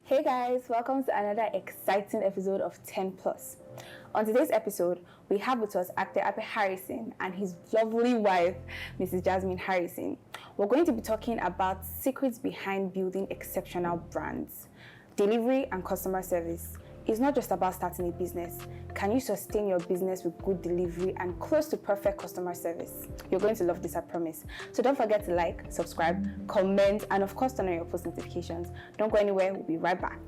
Hey guys, welcome to another exciting episode of 10 Plus. On today's episode, we have with us actor Apeh Harrison and his lovely wife, Mrs. Jasmine Harrison. We're going to be talking about secrets behind building exceptional brands. Delivery and customer service. It's not just about starting a business. Can you sustain your business with good delivery and close to perfect customer service? You're going to love this, I promise. So don't forget to like, subscribe, comment, and of course turn on your post notifications. Don't go anywhere, we'll be right back.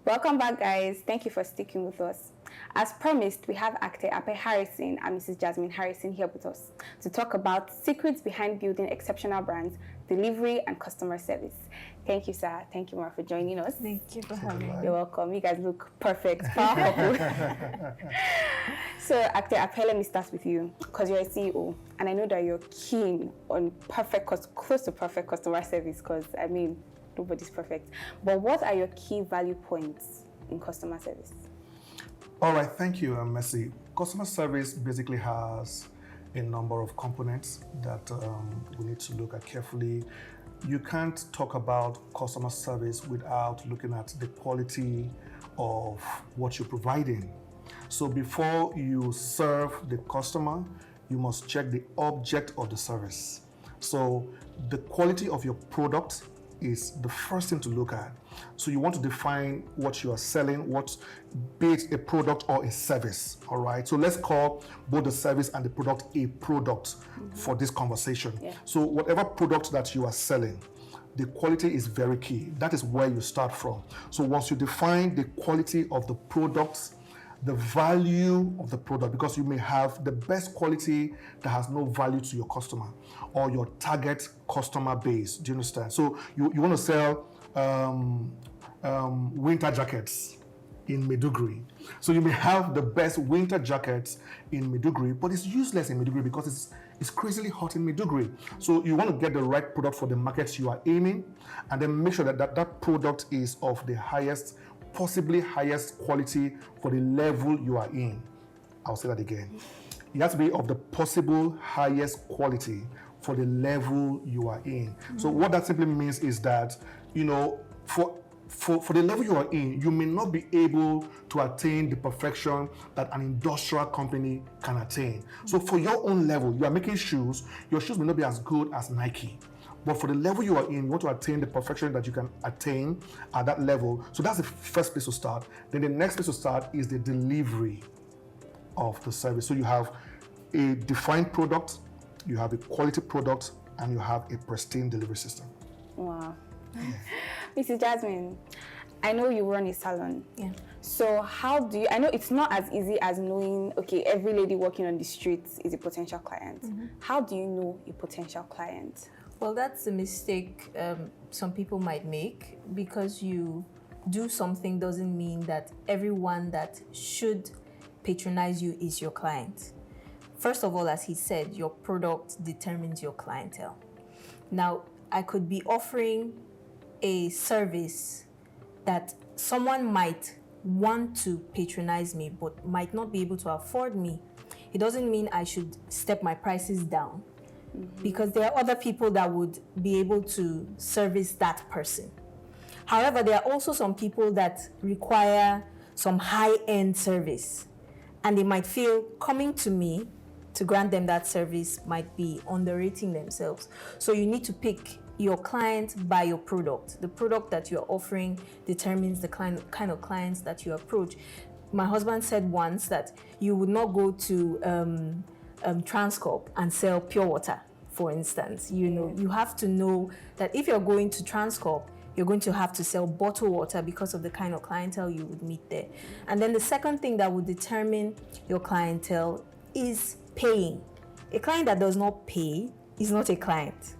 Welcome back, guys. Thank you for sticking with us. As promised, we have actor Apeh Harrison and Mrs. Jasmine Harrison here with us to talk about secrets behind building exceptional brands, delivery, and customer service. Thank you, sir. Thank you, Mara, for joining us. Thank you for having me. You're welcome. You guys look perfect. Power couple. So, actor Apeh, let me start with you because you're a CEO, and I know that you're keen on close to perfect customer service because, I mean, nobody's perfect. But what are your key value points in customer service? All right, thank you, Messi. Customer service basically has a number of components that we need to look at carefully. You can't talk about customer service without looking at the quality of what you're providing. So before you serve the customer, you must check the object of the service. So the quality of your product is the first thing to look at. So you want to define what you are selling, be it a product or a service, all right? So let's call both the service and the product a product for this conversation. Yeah. So whatever product that you are selling, the quality is very key. That is where you start from. So once you define the quality of the products, the value of the product, because you may have the best quality that has no value to your customer or your target customer base. Do you understand? So you want to sell winter jackets in Maiduguri. So you may have the best winter jackets in Maiduguri, but it's useless in Maiduguri because it's crazily hot in Maiduguri. So you want to get the right product for the markets you are aiming, and then make sure that product is of the possibly highest quality for the level you are in. I'll say that again. It has to be of the possible highest quality for the level you are in. So what that simply means is that, for the level you are in, you may not be able to attain the perfection that an industrial company can attain. So for your own level, you are making shoes, your shoes may not be as good as Nike. But for the level you are in, you want to attain the perfection that you can attain at that level. So that's the first place to start. Then the next place to start is the delivery of the service. So you have a defined product, you have a quality product, and you have a pristine delivery system. Wow. Yeah. Mrs. Jasmine, I know you run a salon. Yeah. So I know it's not as easy as knowing, okay, every lady walking on the streets is a potential client. How do you know a potential client? Well, that's a mistake some people might make. Because you do something doesn't mean that everyone that should patronize you is your client. First of all, as he said, your product determines your clientele. Now, I could be offering a service that someone might want to patronize me but might not be able to afford me. It doesn't mean I should step my prices down. Because there are other people that would be able to service that person. However, there are also some people that require some high-end service, and they might feel coming to me to grant them that service might be underrating themselves. So you need to pick your client by your product. The product that you're offering determines the kind of clients that you approach. My husband said once that you would not go to Transcorp and sell pure water, for instance. You have to know that if you're going to Transcorp, you're going to have to sell bottled water because of the kind of clientele you would meet there. And then the second thing that would determine your clientele is paying. A client that does not pay is not a client.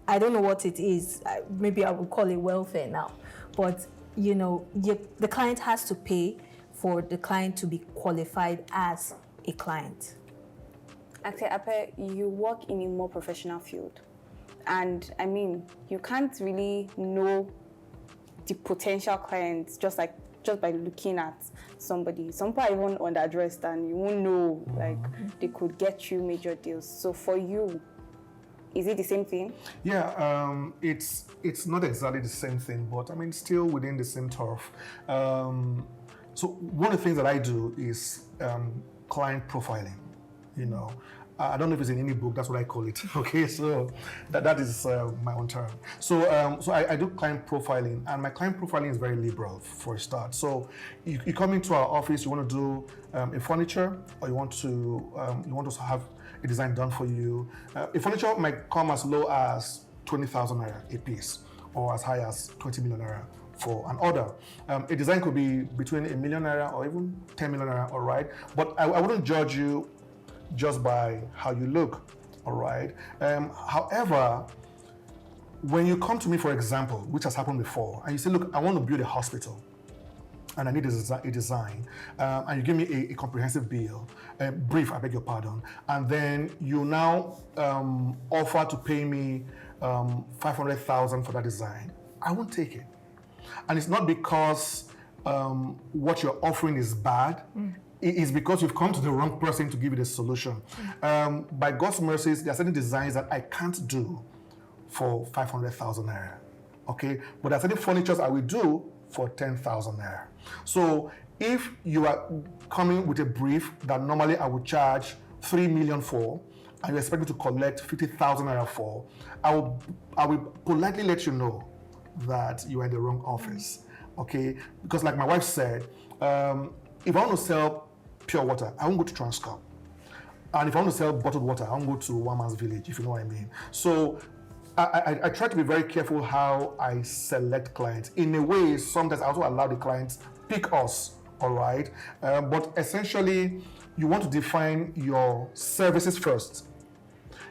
I don't know what it is. Maybe I would call it welfare now. But the client has to pay for the client to be qualified as a client. Actor Apeh, you work in a more professional field. And you can't really know the potential clients just like just by looking at somebody. Some people are even underdressed and you won't know, like, they could get you major deals. So for you, is it the same thing? Yeah, it's not exactly the same thing, but I mean, still within the same turf. So one of the things that I do is client profiling. You know, I don't know if it's in any book. That's what I call it. Okay, so that is my own term. So I do client profiling, and my client profiling is very liberal for a start. So you come into our office, you want to do a furniture, or you want us to have a design done for you. A furniture might come as low as 20,000 naira a piece, or as high as 20 million naira for an order. A design could be between a million naira or even 10 million naira, all right? But I wouldn't judge you just by how you look, all right? However, when you come to me, for example, which has happened before, and you say, look, I want to build a hospital, and I need a design, and you give me a comprehensive bill, brief, I beg your pardon, and then you now offer to pay me 500,000 for that design, I won't take it. And it's not because what you're offering is bad, it is because you've come to the wrong person to give you the solution. By God's mercies, there are certain designs that I can't do for 500,000 naira, okay? But there are certain furnitures I will do for 10,000 naira. So if you are coming with a brief that normally I would charge 3 million for, and you're expecting to collect 50,000 naira for, I will politely let you know that you are in the wrong office, okay? Because like my wife said, if I want to sell pure water, I won't go to Transcorp. And if I want to sell bottled water, I won't go to One Man's Village, if you know what I mean. So I try to be very careful how I select clients. In a way, sometimes I also allow the clients pick us, all right? But essentially, you want to define your services first.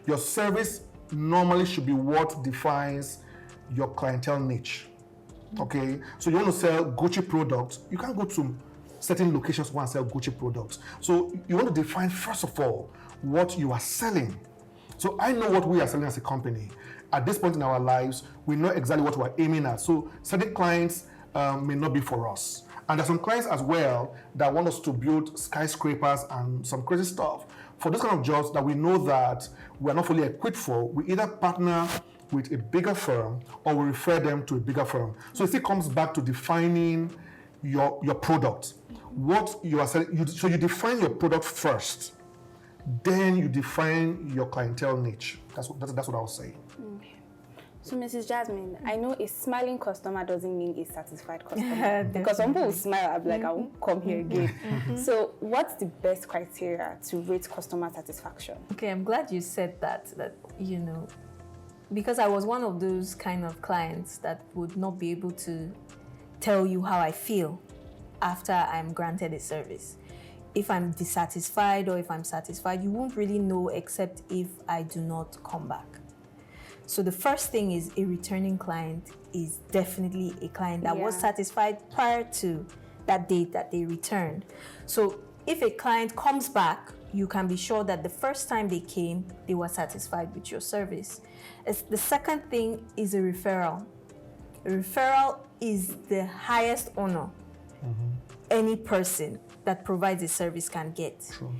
Your service normally should be what defines your clientele niche, okay? So you want to sell Gucci products, you can't go to certain locations to go and sell Gucci products. So you want to define, first of all, what you are selling. So I know what we are selling as a company. At this point in our lives, we know exactly what we're aiming at. So certain clients may not be for us. And there's some clients as well that want us to build skyscrapers and some crazy stuff. For those kind of jobs that we know that we're not fully equipped for, we either partner with a bigger firm or we refer them to a bigger firm. So it still comes back to defining your product. What you are selling, so you define your product first, then you define your clientele niche. That's what I'll say. Okay. So Mrs. Jasmine, I know a smiling customer doesn't mean a satisfied customer. Because some people will smile, I'll be like, I won't come here again. So what's the best criteria to rate customer satisfaction? Okay, I'm glad you said that, you know, because I was one of those kind of clients that would not be able to tell you how I feel after I'm granted a service. If I'm dissatisfied or if I'm satisfied, you won't really know except if I do not come back. So the first thing is a returning client is definitely a client that was satisfied prior to that date that they returned. So if a client comes back, you can be sure that the first time they came, they were satisfied with your service. The second thing is a referral. A referral is the highest honor any person that provides a service can get. True.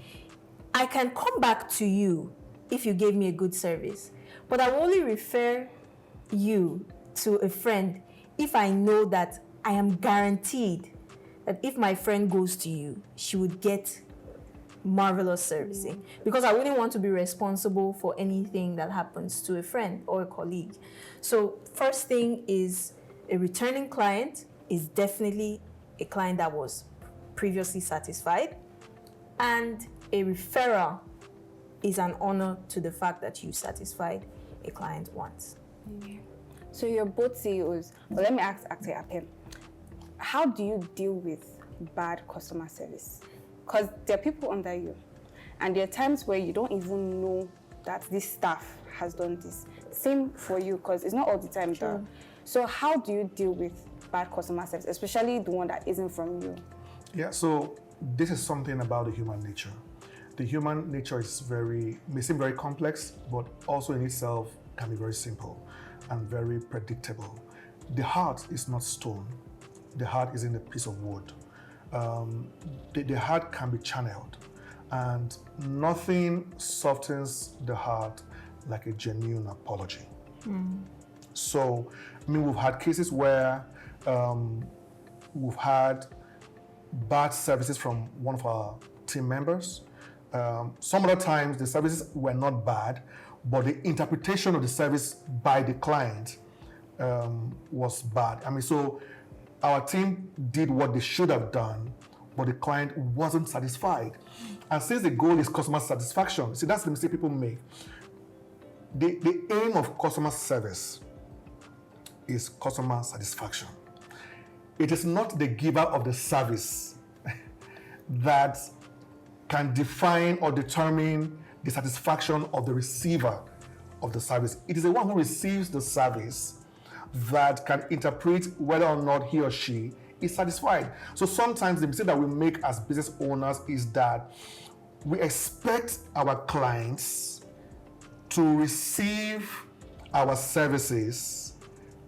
I can come back to you if you gave me a good service, but I will only refer you to a friend if I know that I am guaranteed that if my friend goes to you, she would get marvelous servicing, because I wouldn't want to be responsible for anything that happens to a friend or a colleague. So first thing is a returning client is definitely a client that was previously satisfied, and a referral is an honor to the fact that you satisfied a client once. So you're both CEOs, but let me ask Apeh, how do you deal with bad customer service? Because there are people under you, and there are times where you don't even know that this staff has done this. Same for you, because it's not all the time there. So how do you deal with bad customer service, especially the one that isn't from you? Yeah, so this is something about the human nature. The human nature is may seem very complex, but also in itself can be very simple and very predictable. The heart is not stone, the heart isn't a piece of wood. The heart can be channeled, and nothing softens the heart like a genuine apology. So, I mean, we've had cases where we've had bad services from one of our team members. Some other times the services were not bad, but the interpretation of the service by the client was bad. I mean, so our team did what they should have done, but the client wasn't satisfied. And since the goal is customer satisfaction, see, that's the mistake people make. The aim of customer service is customer satisfaction. It is not the giver of the service that can define or determine the satisfaction of the receiver of the service. It is the one who receives the service that can interpret whether or not he or she is satisfied. So sometimes the mistake that we make as business owners is that we expect our clients to receive our services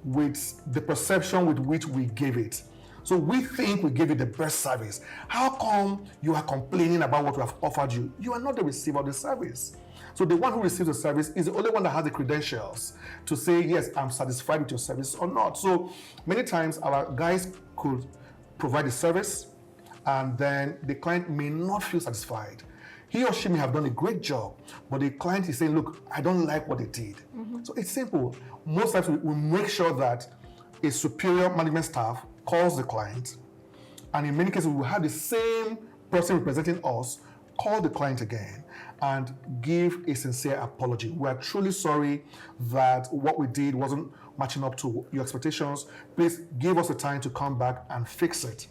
with the perception with which we give it. So we think we give you the best service. How come you are complaining about what we have offered you? You are not the receiver of the service. So the one who receives the service is the only one that has the credentials to say, yes, I'm satisfied with your service or not. So many times our guys could provide the service and then the client may not feel satisfied. He or she may have done a great job, but the client is saying, look, I don't like what they did. So it's simple. Most times we make sure that a superior management staff calls the client, and in many cases we will have the same person representing us call the client again and give a sincere apology. We are truly sorry that what we did wasn't matching up to your expectations. Please give us the time to come back and fix it.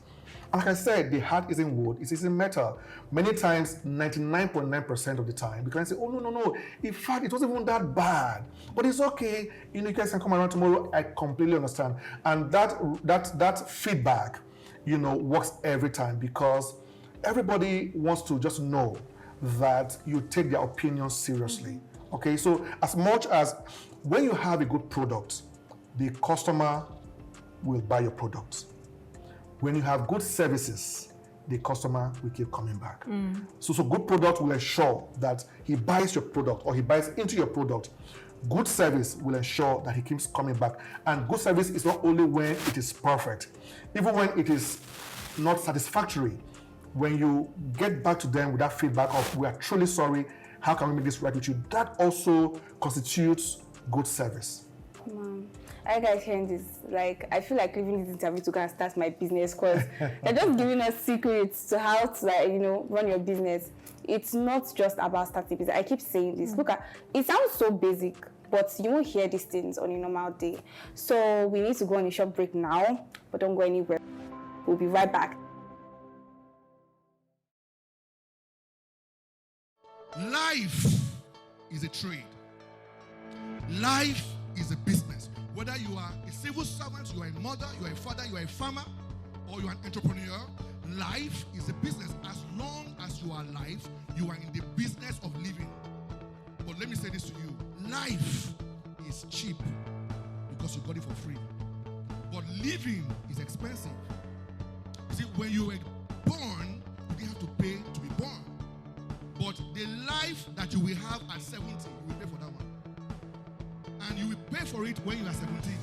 And like I said, the heart isn't wood, it isn't metal. Many times, 99.9% of the time, the client say, oh, no. In fact, it wasn't even that bad. But it's okay. You guys can come around tomorrow. I completely understand. And that feedback, works every time because everybody wants to just know that you take their opinions seriously. Okay, so as much as when you have a good product, the customer will buy your product. When you have good services, the customer will keep coming back. So good product will ensure that he buys your product or he buys into your product. Good service will ensure that he keeps coming back. And good service is not only when it is perfect, even when it is not satisfactory. When you get back to them with that feedback of, we are truly sorry, how can we make this right with you? That also constitutes good service. Are you guys hearing this? I feel like leaving this interview to go and start my business because they're just giving us secrets to how to, run your business. It's not just about starting business. I keep saying this. Look it sounds so basic, but you won't hear these things on a normal day. So we need to go on a short break now, but don't go anywhere. We'll be right back. Life is a trade. Life is a business. Whether you are a civil servant, you are a mother, you are a father, you are a farmer, or you are an entrepreneur, life is a business. As long as you are alive, you are in the business of living. But let me say this to you. Life is cheap because you got it for free. But living is expensive. You see, when you were born, you didn't have to pay to be born. But the life that you will have at 70, you will pay for that one. And you will pay for it when you are 17.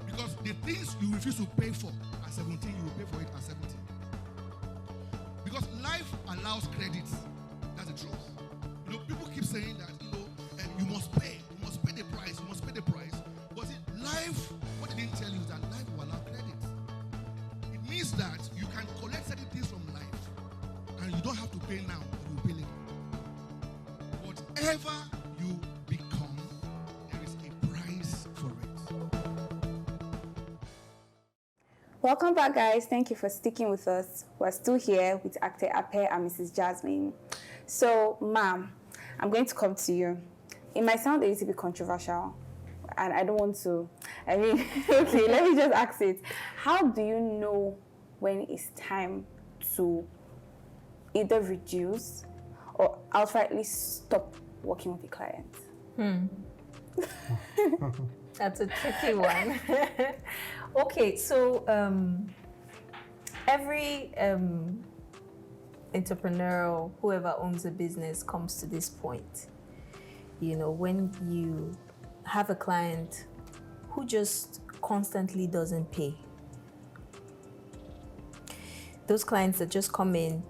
Because the things you refuse to pay for at 17, you will pay for it at 70. Because life allows credit. That's the truth. People keep saying that, you must pay the price, you must pay the price. But life, what they didn't tell you is that life will allow credit. It means that you can collect certain things from life, and you don't have to pay now, you will pay later. Whatever you become, there is a price for it. Welcome back, guys. Thank you for sticking with us. We're still here with actor Apeh and Mrs. Jasmine. So, ma'am, I'm going to come to you. It might sound a little bit controversial, and I don't want to. Okay, let me just ask it. How do you know when it's time to either reduce or outrightly stop working with a client? That's a tricky one. Okay, so every entrepreneur, whoever owns a business, comes to this point. You know, when you have a client who just constantly doesn't pay. Those clients that just come in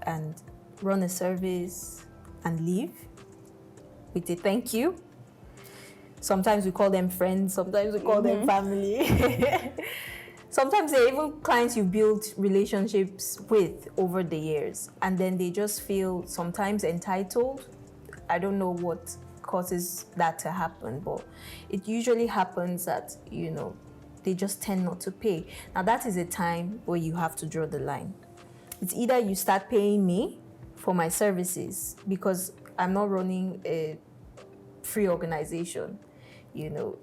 and run a service and leave with a thank you. Sometimes we call them friends, sometimes we call them family. Sometimes they're even clients you built relationships with over the years, and then they just feel sometimes entitled. I don't know what causes that to happen, but it usually happens that, you know, they just tend not to pay. Now that is a time where you have to draw the line. It's either you start paying me for my services, because I'm not running a free organization, you know.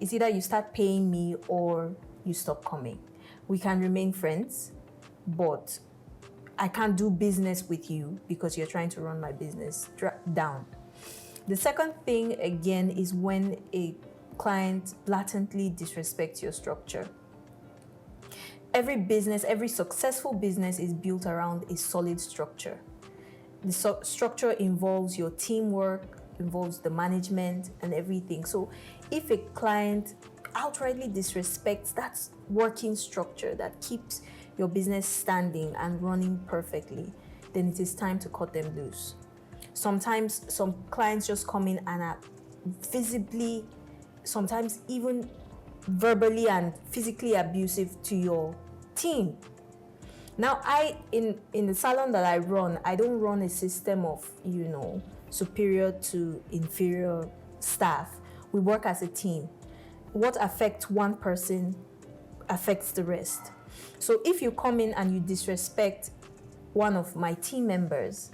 It's either you start paying me or you stop coming. We can remain friends, but I can't do business with you because you're trying to run my business down. The second thing, again, is when a client blatantly disrespects your structure. Every business, every successful business is built around a solid structure. The structure involves your teamwork, involves the management and everything. So if a client outrightly disrespects that working structure that keeps your business standing and running perfectly, then it is time to cut them loose. Sometimes some clients just come in and are visibly, sometimes even verbally and physically abusive to your team. Now, in the salon that I run, I don't run a system of, you know, superior to inferior staff. We work as a team. What affects one person affects the rest. So if you come in and you disrespect one of my team members,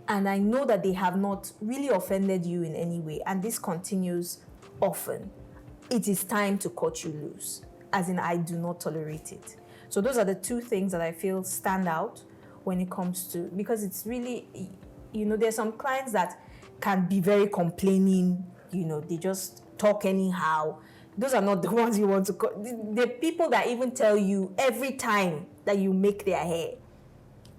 and I know that they have not really offended you in any way, and this continues often, it is time to cut you loose, as in I do not tolerate it. So those are the two things that I feel stand out when it comes to, because it's really, you know, there's some clients that can be very complaining, you know, they just talk anyhow. Those are not the ones you want to cut. The people that even tell you every time that you make their hair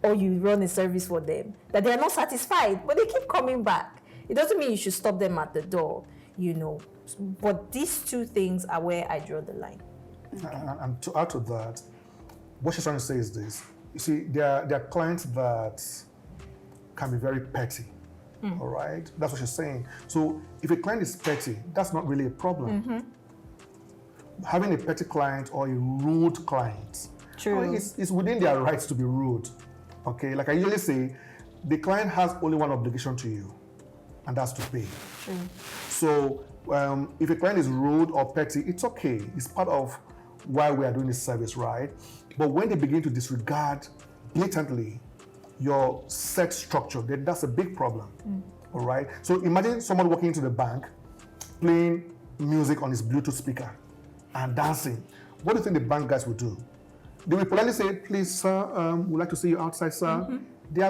or you run a service for them that they are not satisfied, but they keep coming back. It doesn't mean you should stop them at the door, you know. But these two things are where I draw the line. And to add to that, what she's trying to say is this. You see, there are clients that can be very petty, all right? That's what she's saying. So if a client is petty, that's not really a problem. Having a petty client or a rude client, True. It's within their rights to be rude, okay? Like I usually say, the client has only one obligation to you, and that's to pay. True. So if a client is rude or petty, it's okay. It's part of why we are doing this service, right? But when they begin to disregard blatantly your set structure, then that's a big problem, all right? So imagine someone walking into the bank, playing music on his Bluetooth speaker and dancing. What do you think the bank guys will do? They will politely say, please, sir, we'd like to see you outside, sir. They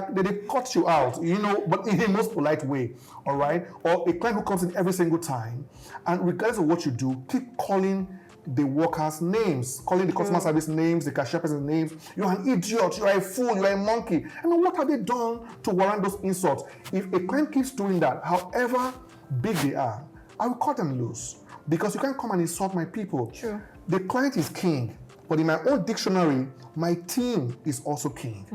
cut you out, you know, but in the most polite way, all right? Or a client who comes in every single time, and regardless of what you do, keep calling the workers' names, calling the customer service names, the cashier person's names. You're an idiot, you're a fool, you're a monkey. I mean, what have they done to warrant those insults? If a client keeps doing that, however big they are, I will cut them loose, because you can't come and insult my people. True. The client is king, but in my own dictionary, my team is also king.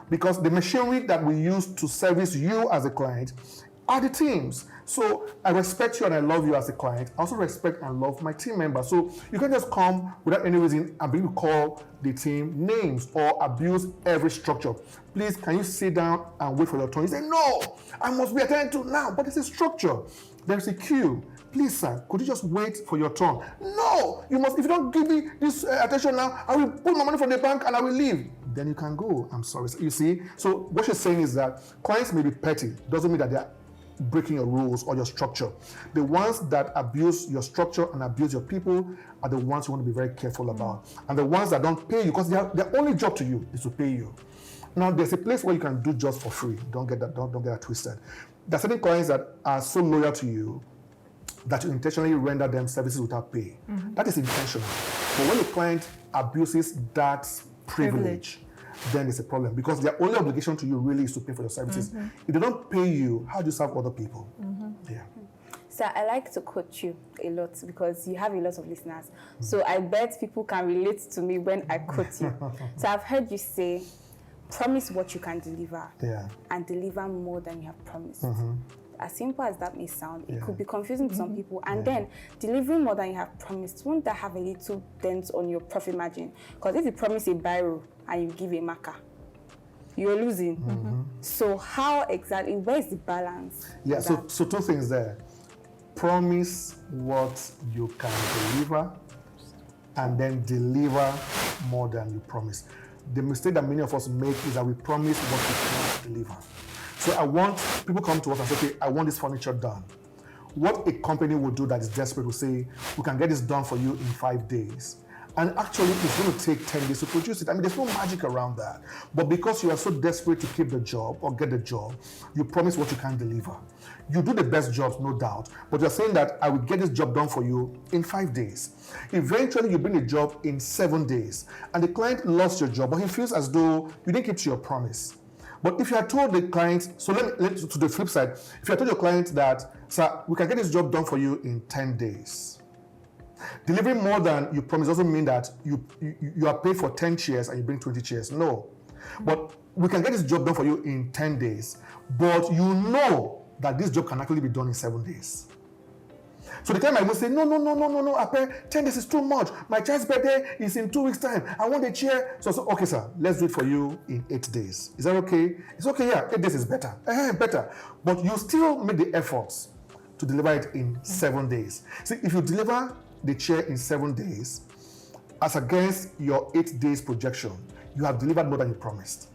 Because the machinery that we use to service you as a client are the teams. So I respect you and I love you as a client. I also respect and love my team members. So you can't just come without any reason and begin to call the team names or abuse every structure. Please, can you sit down and wait for your turn? You say, no, I must be attended to now, but it's a structure. There's a queue. Please, sir, could you just wait for your turn? No, you must. If you don't give me this attention now, I will pull my money from the bank and I will leave. Then you can go. I'm sorry. You see? So what she's saying is that clients may be petty. Doesn't mean that they're breaking your rules or your structure. The ones that abuse your structure and abuse your people are the ones you want to be very careful about. And the ones that don't pay you, because their only job to you is to pay you. Now, there's a place where you can do just for free. Don't get that twisted. There are certain clients that are so loyal to you that you intentionally render them services without pay. That is intentional. But when the client abuses that privilege, then it's a problem, because their only obligation to you really is to pay for your services. If they don't pay you, how do you serve other people? Yeah. So I like to quote you a lot because you have a lot of listeners. So I bet people can relate to me when I quote you. So I've heard you say, promise what you can deliver and deliver more than you have promised. As simple as that may sound, it could be confusing to some people. And then delivering more than you have promised, won't that have a little dent on your profit margin? Because if you promise a biro and you give a marker, you're losing. So how exactly, where is the balance? Yeah, so two things there. Promise what you can deliver and then deliver more than you promise. The mistake that many of us make is that we promise what we cannot deliver. So I want people come to us and say, okay, I want this furniture done. What a company would do that is desperate will say, we can get this done for you in 5 days. And actually, it's going to take 10 days to produce it. I mean, there's no magic around that. But because you are so desperate to keep the job or get the job, you promise what you can deliver. You do the best jobs, no doubt, but you're saying that I will get this job done for you in 5 days. Eventually, you bring the job in 7 days, and the client lost your job, but he feels as though you didn't keep to your promise. But if you had told the client, so let to the flip side, if you had told your client that, sir, we can get this job done for you in 10 days. Delivering more than you promise doesn't mean that you are paid for 10 chairs and you bring 20 chairs. No. But we can get this job done for you in 10 days. But you know that this job can actually be done in 7 days. So the client might even say, no, Apeh, 10 days is too much. My child's birthday is in 2 weeks' time. I want a chair. So, okay, sir, let's do it for you in 8 days. Is that okay? It's okay, yeah, 8 days is better. Better. But you still make the efforts to deliver it in 7 days. See, if you deliver the chair in 7 days, as against your 8 days projection, you have delivered more than you promised.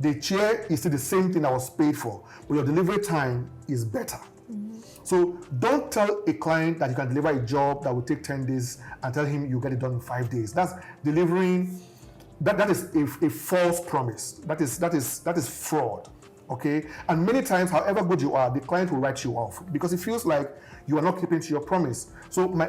The chair is still the same thing that was paid for, but your delivery time is better. So don't tell a client that you can deliver a job that will take 10 days and tell him you get it done in 5 days. That's delivering, that is a false promise. That is fraud. Okay, and many times, however good you are, the client will write you off because it feels like you are not keeping to your promise. So my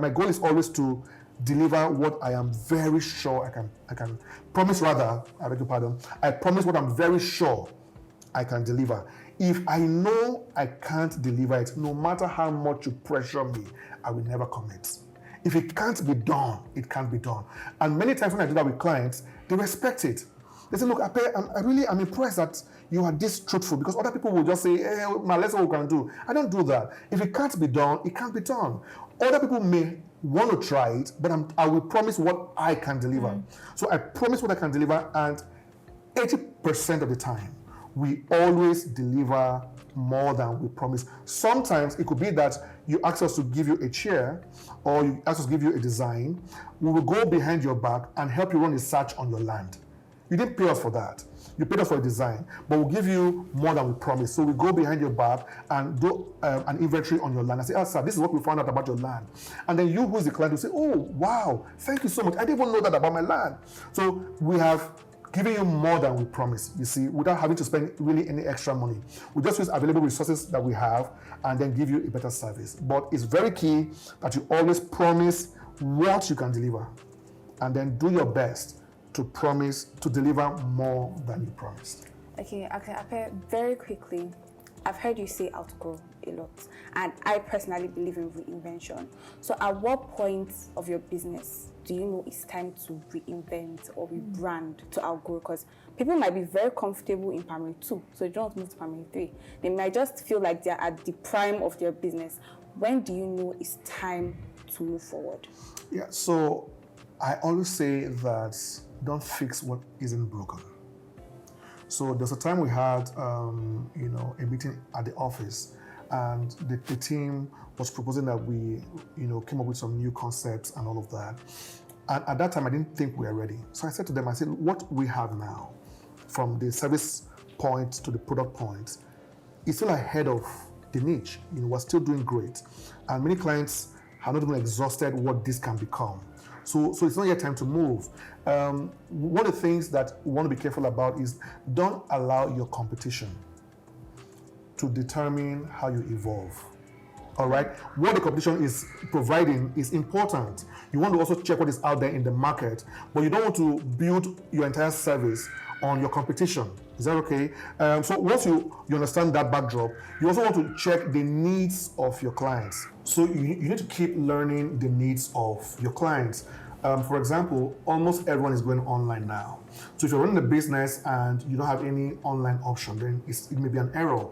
goal is always to deliver what I am very sure I can promise. Rather, I beg your pardon. I promise what I'm very sure I can deliver. If I know I can't deliver it, no matter how much you pressure me, I will never commit. If it can't be done, it can't be done. And many times when I do that with clients, they respect it. They say, look, Apeh, I'm impressed that you are this truthful, because other people will just say, hey, let's see what we can do. I don't do that. If it can't be done, it can't be done. Other people may want to try it, but I will promise what I can deliver. So I promise what I can deliver, and 80% of the time, we always deliver more than we promise. Sometimes it could be that you ask us to give you a chair, or you ask us to give you a design. We will go behind your back and help you run a search on your land. You didn't pay us for that. You paid us for a design, but we'll give you more than we promised. So we go behind your back and do an inventory on your land. I say, sir, this is what we found out about your land. And then you, who is the client, will say, oh, wow, thank you so much. I didn't even know that about my land. So we have given you more than we promised, you see, without having to spend really any extra money. We just use available resources that we have and then give you a better service. But it's very key that you always promise what you can deliver and then do your best to promise to deliver more than you promised. Okay, Apeh, very quickly, I've heard you say outgrow a lot, and I personally believe in reinvention. So at what point of your business do you know it's time to reinvent or rebrand to outgrow? Because people might be very comfortable in primary 2, so they don't move to primary 3. They might just feel like they're at the prime of their business. When do you know it's time to move forward? Yeah, so I always say that don't fix what isn't broken. So there's a time we had, a meeting at the office, and the team was proposing that we, came up with some new concepts and all of that. And at that time, I didn't think we were ready. So I said to them, what we have now, from the service point to the product point, is still ahead of the niche. We're still doing great. And many clients have not even exhausted what this can become. So it's not yet time to move. One of the things that we want to be careful about is don't allow your competition to determine how you evolve. All right, what the competition is providing is important. You want to also check what is out there in the market, but you don't want to build your entire service on your competition. Is that okay? So once you understand that backdrop, you also want to check the needs of your clients. So you need to keep learning the needs of your clients. For example, almost everyone is going online now. So if you're running a business and you don't have any online option, then it may be an error.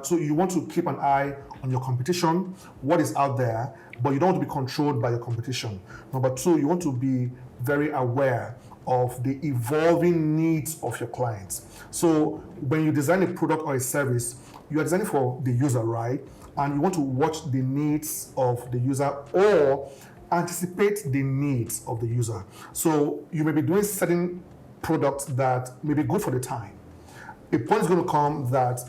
So you want to keep an eye on your competition, what is out there, but you don't want to be controlled by your competition. Number two, you want to be very aware of the evolving needs of your clients. So when you design a product or a service, you are designing for the user, right? And you want to watch the needs of the user or anticipate the needs of the user. So you may be doing certain products that may be good for the time. A point is going to come that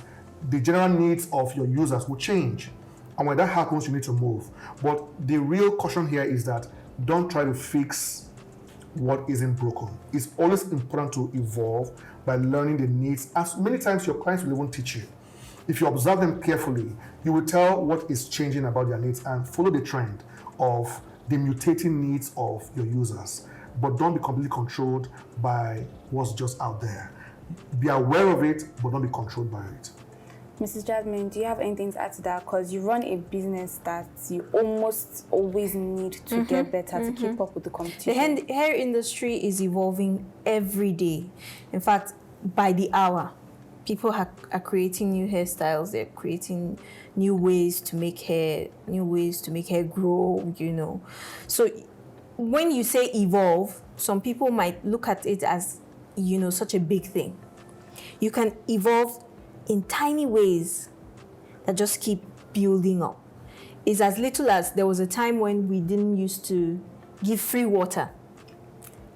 the general needs of your users will change. And when that happens, you need to move. But the real caution here is that don't try to fix what isn't broken. It's always important to evolve by learning the needs. As many times your clients will even teach you. If you observe them carefully, you will tell what is changing about their needs and follow the trend of the mutating needs of your users. But don't be completely controlled by what's just out there. Be aware of it, but don't be controlled by it. Mrs. Jasmine, do you have anything to add to that? Because you run a business that you almost always need to get better to keep up with the competition. The hair industry is evolving every day. In fact, by the hour, people are creating new hairstyles. They're creating new ways to make hair grow, you know. So when you say evolve, some people might look at it as, you know, such a big thing. You can evolve in tiny ways that just keep building up. It's as little as there was a time when we didn't used to give free water.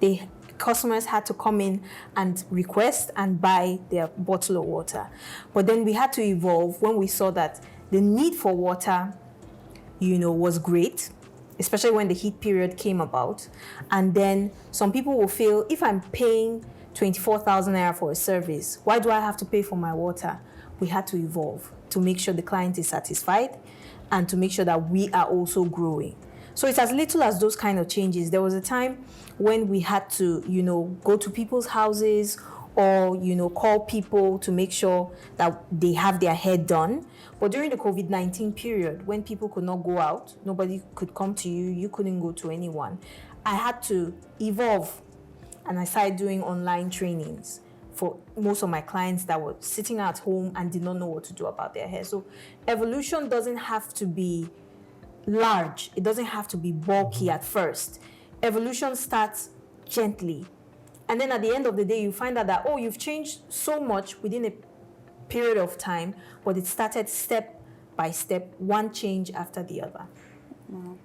The customers had to come in and request and buy their bottle of water. But then we had to evolve when we saw that the need for water, you know, was great, especially when the heat period came about. And then some people will feel, if I'm paying 24,000 naira for a service, why do I have to pay for my water? We had to evolve to make sure the client is satisfied and to make sure that we are also growing. So it's as little as those kind of changes. There was a time when we had to, you know, go to people's houses or, you know, call people to make sure that they have their hair done. But during the COVID-19 period, when people could not go out, nobody could come to you, you couldn't go to anyone, I had to evolve. And I started doing online trainings for most of my clients that were sitting at home and did not know what to do about their hair. So evolution doesn't have to be large. It doesn't have to be bulky at first. Evolution starts gently. And then at the end of the day, you find out that, oh, you've changed so much within a period of time, but it started step by step, one change after the other. Wow.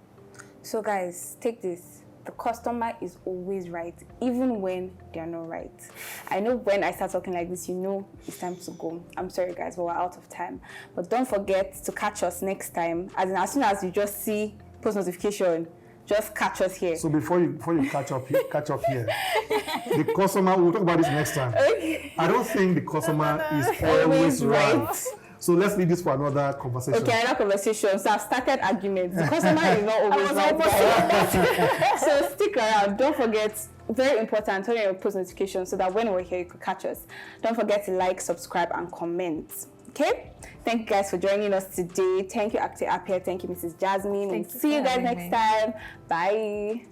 So guys, take this. The customer is always right, even when they're not right. I know when I start talking like this, you know it's time to go. I'm sorry guys, but we're out of time. But don't forget to catch us next time. As soon as you just see post notification, just catch us here. So before you catch up here, the customer, we'll talk about this next time. Okay. I don't think the customer is always right. So let's leave this for another conversation. Okay, another conversation. So I've started arguments. The customer is not always right. So stick around. Don't forget, very important, turn on your post notifications so that when we're here, you can catch us. Don't forget to like, subscribe, and comment. Okay? Thank you guys for joining us today. Thank you, Apeh. Thank you, Mrs. Jasmine. We'll see you guys next time. Bye.